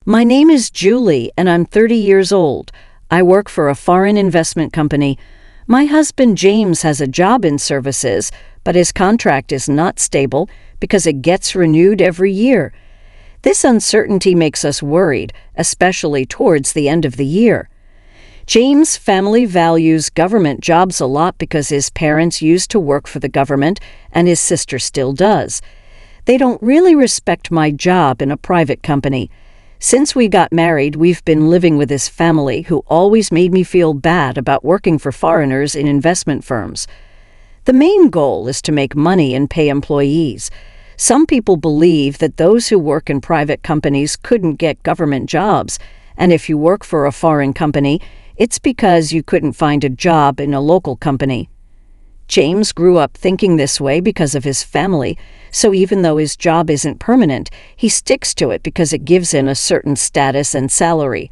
My name is Julie, and I'm 30 years old. I work for a foreign investment company. My husband James has a job in services, but his contract is not stable because it gets renewed every year. This uncertainty makes us worried, especially towards the end of the year. James' family values government jobs a lot because his parents used to work for the government and his sister still does. They don't really respect my job in a private company. Since we got married, we've been living with his family, who always made me feel bad about working for foreigners in investment firms. The main goal is to make money and pay employees. Some people believe that those who work in private companies couldn't get government jobs, and if you work for a foreign company, it's because you couldn't find a job in a local company. James grew up thinking this way because of his family, so even though his job isn't permanent, he sticks to it because it gives him a certain status and salary.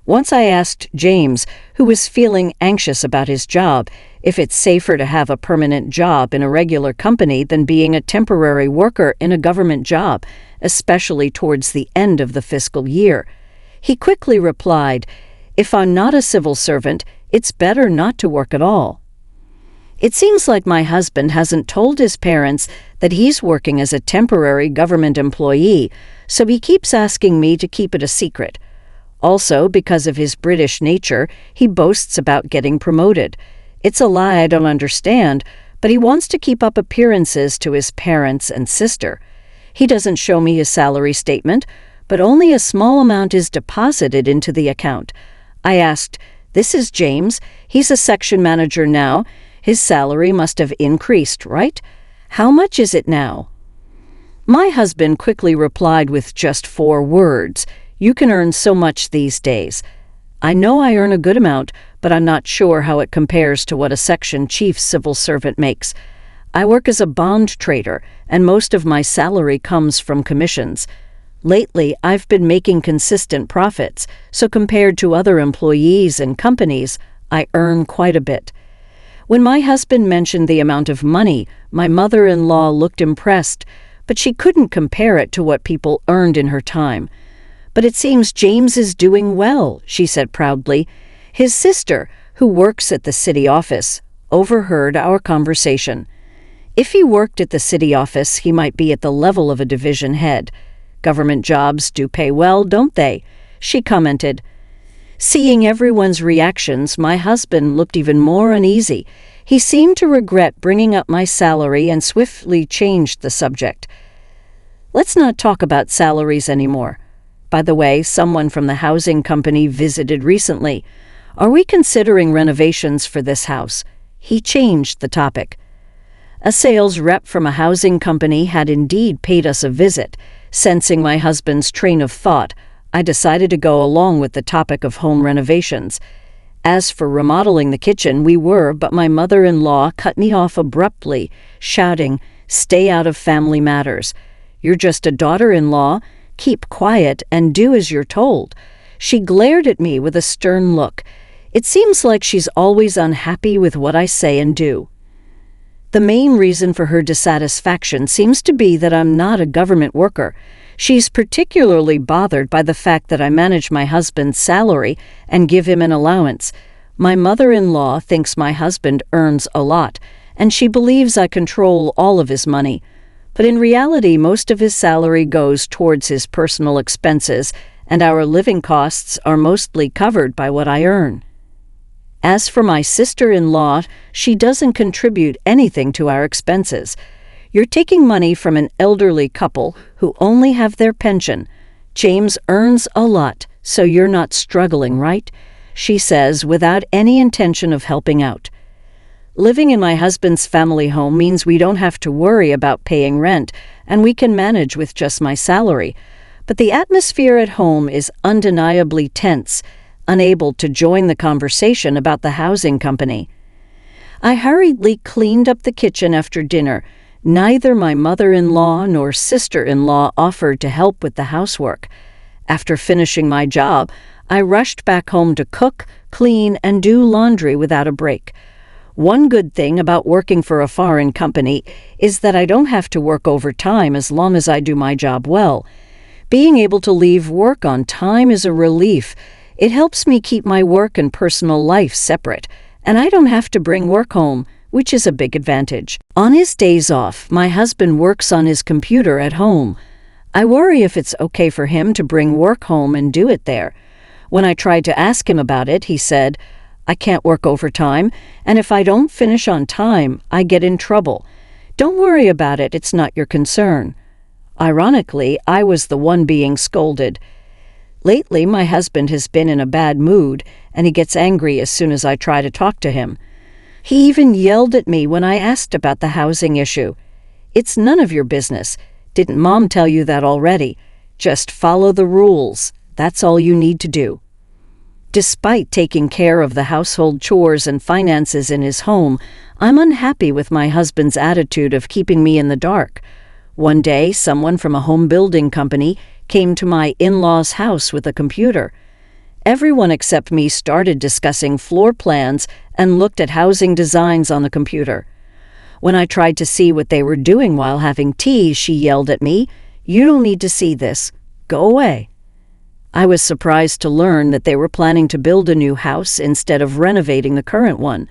Once I asked James, who was feeling anxious about his job, if it's safer to have a permanent job in a regular company than being a temporary worker in a government job, especially towards the end of the fiscal year. He quickly replied, "If I'm not a civil servant, it's better not to work at all." It seems like my husband hasn't told his parents that he's working as a temporary government employee, so he keeps asking me to keep it a secret. Also, because of his British nature, he boasts about getting promoted. It's a lie I don't understand, but he wants to keep up appearances to his parents and sister. He doesn't show me his salary statement, but only a small amount is deposited into the account. I asked, "This is James. He's a section manager now. His salary must have increased, right? How much is it now?" My husband quickly replied with just 4 words, "You can earn so much these days." I know I earn a good amount, but I'm not sure how it compares to what a section chief civil servant makes. I work as a bond trader, and most of my salary comes from commissions. Lately, I've been making consistent profits, so compared to other employees and companies, I earn quite a bit. When my husband mentioned the amount of money, my mother-in-law looked impressed, but she couldn't compare it to what people earned in her time. "But it seems James is doing well," she said proudly. His sister, who works at the city office, overheard our conversation. If he worked at the city office, he might be at the level of a division head. "Government jobs do pay well, don't they?" she commented. Seeing everyone's reactions, my husband looked even more uneasy. He seemed to regret bringing up my salary and swiftly changed the subject. "Let's not talk about salaries anymore. By the way, someone from the housing company visited recently. Are we considering renovations for this house?" He changed the topic. A sales rep from a housing company had indeed paid us a visit. Sensing my husband's train of thought, I decided to go along with the topic of home renovations. As for remodeling the kitchen, we were, but my mother-in-law cut me off abruptly, shouting, "Stay out of family matters. You're just a daughter-in-law. Keep quiet and do as you're told." She glared at me with a stern look. It seems like she's always unhappy with what I say and do. The main reason for her dissatisfaction seems to be that I'm not a government worker. She's particularly bothered by the fact that I manage my husband's salary and give him an allowance. My mother-in-law thinks my husband earns a lot, and she believes I control all of his money. But in reality, most of his salary goes towards his personal expenses, and our living costs are mostly covered by what I earn. As for my sister-in-law, she doesn't contribute anything to our expenses. You're taking money from an elderly couple who only have their pension. James earns a lot, so you're not struggling, right? She says, without any intention of helping out. Living in my husband's family home means we don't have to worry about paying rent, and we can manage with just my salary. But the atmosphere at home is undeniably tense, unable to join the conversation about the housing company. I hurriedly cleaned up the kitchen after dinner. Neither my mother-in-law nor sister-in-law offered to help with the housework. After finishing my job, I rushed back home to cook, clean, and do laundry without a break. One good thing about working for a foreign company is that I don't have to work overtime as long as I do my job well. Being able to leave work on time is a relief. It helps me keep my work and personal life separate, and I don't have to bring work home, which is a big advantage. On his days off, my husband works on his computer at home. I worry if it's okay for him to bring work home and do it there. When I tried to ask him about it, he said, "I can't work overtime, and if I don't finish on time, I get in trouble. Don't worry about it, it's not your concern." Ironically, I was the one being scolded. Lately, my husband has been in a bad mood, and he gets angry as soon as I try to talk to him. He even yelled at me when I asked about the housing issue. "It's none of your business. Didn't Mom tell you that already? Just follow the rules. That's all you need to do." Despite taking care of the household chores and finances in his home, I'm unhappy with my husband's attitude of keeping me in the dark. One day, someone from a home building company came to my in-laws' house with a computer. Everyone except me started discussing floor plans and looked at housing designs on the computer. When I tried to see what they were doing while having tea, she yelled at me, "You don't need to see this. Go away." I was surprised to learn that they were planning to build a new house instead of renovating the current one.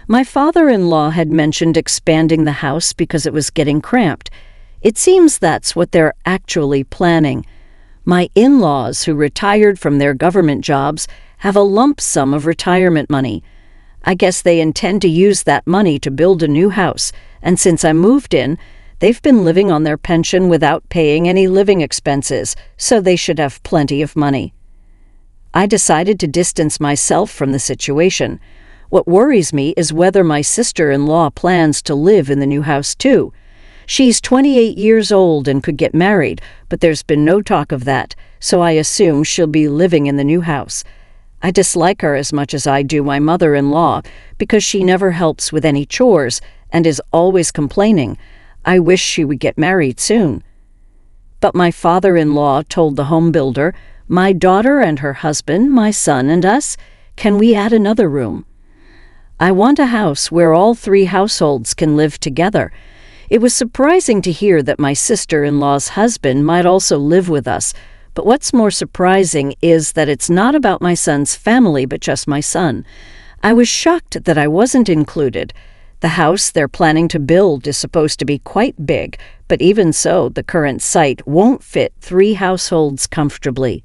My father-in-law had mentioned expanding the house because it was getting cramped. It seems that's what they're actually planning. My in-laws, who retired from their government jobs, have a lump sum of retirement money. I guess they intend to use that money to build a new house, and since I moved in, they've been living on their pension without paying any living expenses, so they should have plenty of money. I decided to distance myself from the situation. What worries me is whether my sister-in-law plans to live in the new house too. She's 28 years old and could get married, but there's been no talk of that, so I assume she'll be living in the new house. I dislike her as much as I do my mother-in-law because she never helps with any chores and is always complaining. I wish she would get married soon. But my father-in-law told the home builder, "My daughter and her husband, my son and us, can we add another room?" I want a house where all three households can live together. It was surprising to hear that my sister-in-law's husband might also live with us, but what's more surprising is that it's not about my son's family but just my son. I was shocked that I wasn't included. The house they're planning to build is supposed to be quite big, but even so, the current site won't fit three households comfortably.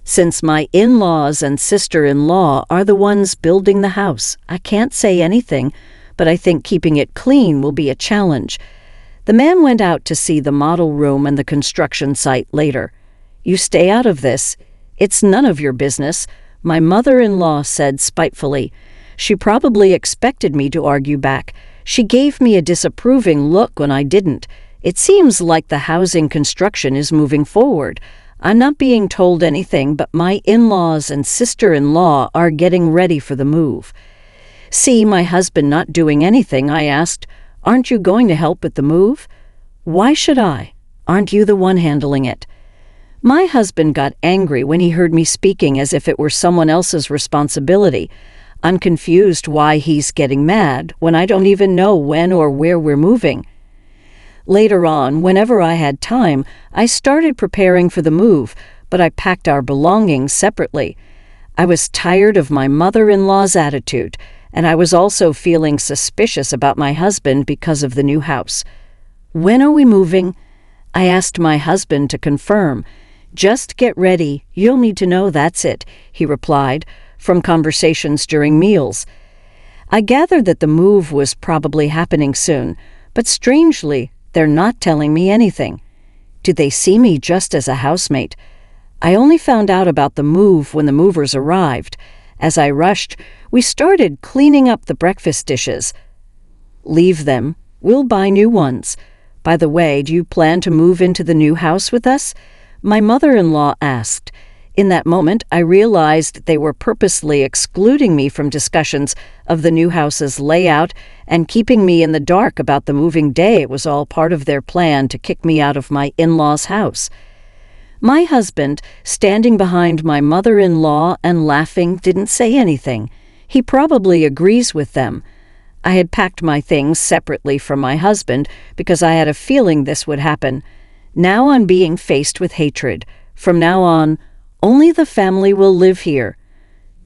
Since my in-laws and sister-in-law are the ones building the house, I can't say anything, but I think keeping it clean will be a challenge. The man went out to see the model room and the construction site later. "You stay out of this. It's none of your business," my mother-in-law said spitefully. She probably expected me to argue back. She gave me a disapproving look when I didn't. It seems like the housing construction is moving forward. I'm not being told anything, but my in-laws and sister-in-law are getting ready for the move. "See my husband not doing anything?" I asked. "Aren't you going to help with the move?" "Why should I? Aren't you the one handling it?" My husband got angry when he heard me speaking as if it were someone else's responsibility. I'm confused why he's getting mad when I don't even know when or where we're moving. Later on, whenever I had time, I started preparing for the move, but I packed our belongings separately. I was tired of my mother-in-law's attitude, and I was also feeling suspicious about my husband because of the new house. "When are we moving?" I asked my husband to confirm. "Just get ready. You'll need to know, that's it," he replied, from conversations during meals. I gathered that the move was probably happening soon, but strangely, they're not telling me anything. Do they see me just as a housemate? I only found out about the move when the movers arrived. As I rushed, we started cleaning up the breakfast dishes. "Leave them. We'll buy new ones. By the way, do you plan to move into the new house with us?" my mother-in-law asked. In that moment, I realized they were purposely excluding me from discussions of the new house's layout and keeping me in the dark about the moving day. It was all part of their plan to kick me out of my in-laws' house. My husband, standing behind my mother-in-law and laughing, didn't say anything. He probably agrees with them. I had packed my things separately from my husband because I had a feeling this would happen. Now I'm being faced with hatred. From now on, only the family will live here.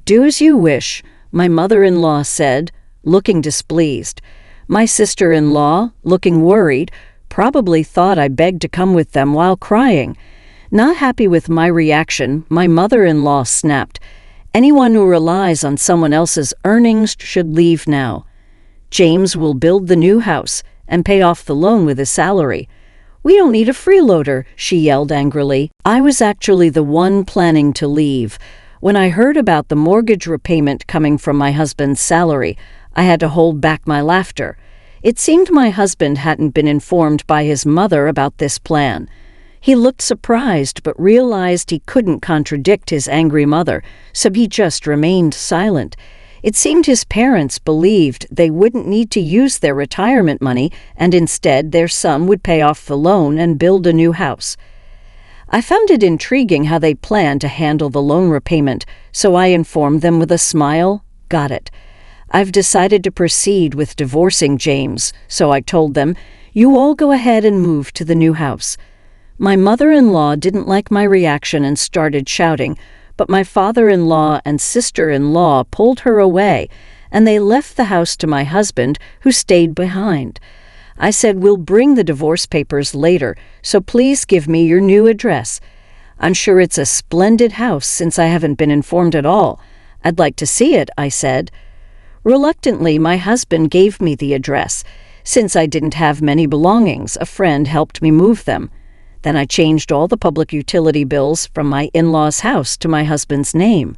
Do as you wish, my mother-in-law said, looking displeased. My sister-in-law, looking worried, probably thought I begged to come with them while crying. Not happy with my reaction, my mother-in-law snapped, "Anyone who relies on someone else's earnings should leave now. James will build the new house and pay off the loan with his salary. We don't need a freeloader," she yelled angrily. I was actually the one planning to leave. When I heard about the mortgage repayment coming from my husband's salary, I had to hold back my laughter. It seemed my husband hadn't been informed by his mother about this plan. He looked surprised but realized he couldn't contradict his angry mother, so he just remained silent. It seemed his parents believed they wouldn't need to use their retirement money, and instead their son would pay off the loan and build a new house. I found it intriguing how they planned to handle the loan repayment, so I informed them with a smile, "Got it. I've decided to proceed with divorcing James," so I told them, "You all go ahead and move to the new house." My mother-in-law didn't like my reaction and started shouting, but my father-in-law and sister-in-law pulled her away, and they left the house to my husband, who stayed behind. I said, "We'll bring the divorce papers later, so please give me your new address. I'm sure it's a splendid house since I haven't been informed at all. I'd like to see it," I said. Reluctantly, my husband gave me the address. Since I didn't have many belongings, a friend helped me move them. Then I changed all the public utility bills from my in-laws' house to my husband's name.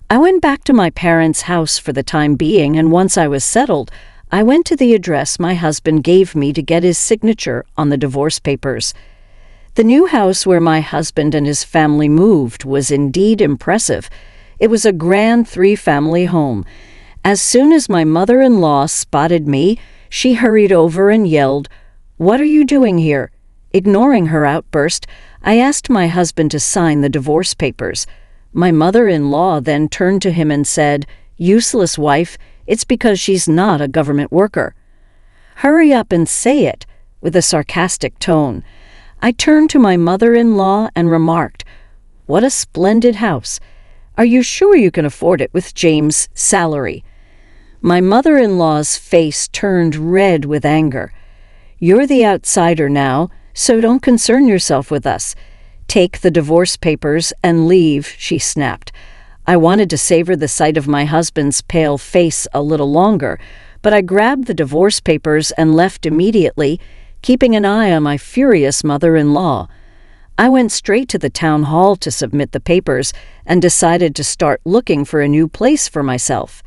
I went back to my parents' house for the time being, and once I was settled, I went to the address my husband gave me to get his signature on the divorce papers. The new house where my husband and his family moved was indeed impressive. It was a grand 3-family home. As soon as my mother-in-law spotted me, she hurried over and yelled, "What are you doing here?" Ignoring her outburst, I asked my husband to sign the divorce papers. My mother-in-law then turned to him and said, "Useless wife, it's because she's not a government worker." "Hurry up and say it," with a sarcastic tone. I turned to my mother-in-law and remarked, "What a splendid house. Are you sure you can afford it with James' salary?" My mother-in-law's face turned red with anger. "You're the outsider now, so don't concern yourself with us. Take the divorce papers and leave," she snapped. I wanted to savor the sight of my husband's pale face a little longer, but I grabbed the divorce papers and left immediately, keeping an eye on my furious mother-in-law. I went straight to the town hall to submit the papers and decided to start looking for a new place for myself.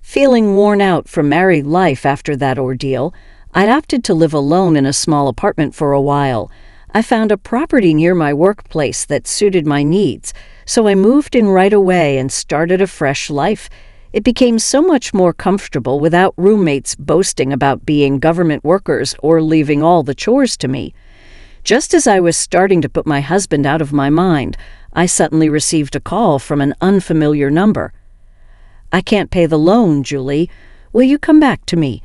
Feeling worn out from married life after that ordeal, I opted to live alone in a small apartment for a while. I found a property near my workplace that suited my needs, so I moved in right away and started a fresh life. It became so much more comfortable without roommates boasting about being government workers or leaving all the chores to me. Just as I was starting to put my husband out of my mind, I suddenly received a call from an unfamiliar number. "I can't pay the loan, Julie. Will you come back to me?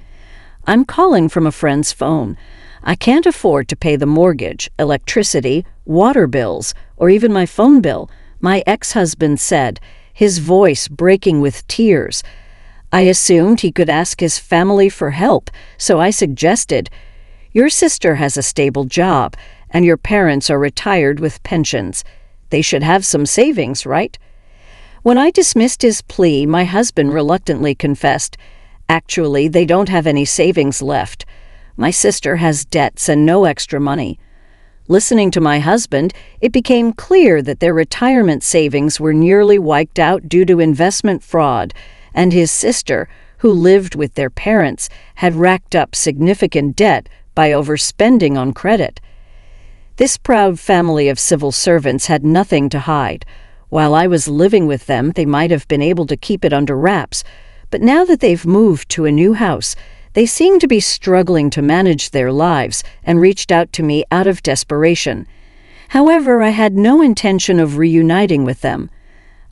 I'm calling from a friend's phone. I can't afford to pay the mortgage, electricity, water bills, or even my phone bill," my ex-husband said, his voice breaking with tears. I assumed he could ask his family for help, so I suggested, "Your sister has a stable job, and your parents are retired with pensions. They should have some savings, right?" When I dismissed his plea, my husband reluctantly confessed, "Actually, they don't have any savings left. My sister has debts and no extra money." Listening to my husband, it became clear that their retirement savings were nearly wiped out due to investment fraud, and his sister, who lived with their parents, had racked up significant debt by overspending on credit. This proud family of civil servants had nothing to hide. While I was living with them, they might have been able to keep it under wraps, but now that they've moved to a new house, they seemed to be struggling to manage their lives and reached out to me out of desperation. However, I had no intention of reuniting with them.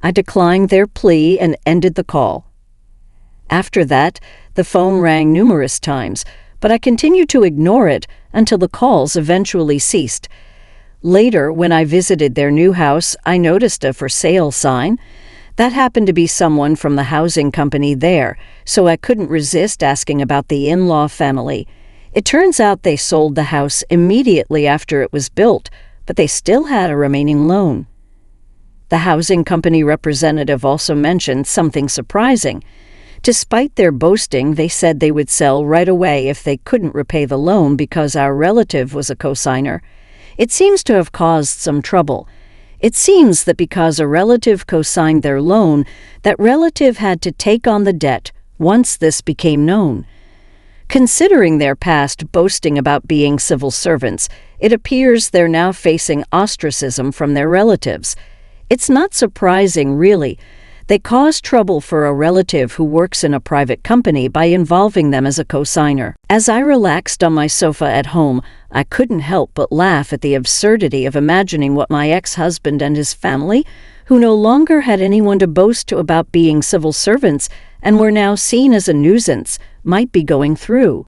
I declined their plea and ended the call. After that, the phone rang numerous times, but I continued to ignore it until the calls eventually ceased. Later, when I visited their new house, I noticed a for sale sign. That happened to be someone from the housing company there, so I couldn't resist asking about the in-law family. It turns out they sold the house immediately after it was built, but they still had a remaining loan. The housing company representative also mentioned something surprising. Despite their boasting, they said they would sell right away if they couldn't repay the loan because our relative was a cosigner. It seems to have caused some trouble. It seems that because a relative co-signed their loan, that relative had to take on the debt once this became known. Considering their past boasting about being civil servants, it appears they're now facing ostracism from their relatives. It's not surprising, really. They caused trouble for a relative who works in a private company by involving them as a co-signer. As I relaxed on my sofa at home, I couldn't help but laugh at the absurdity of imagining what my ex-husband and his family, who no longer had anyone to boast to about being civil servants and were now seen as a nuisance, might be going through.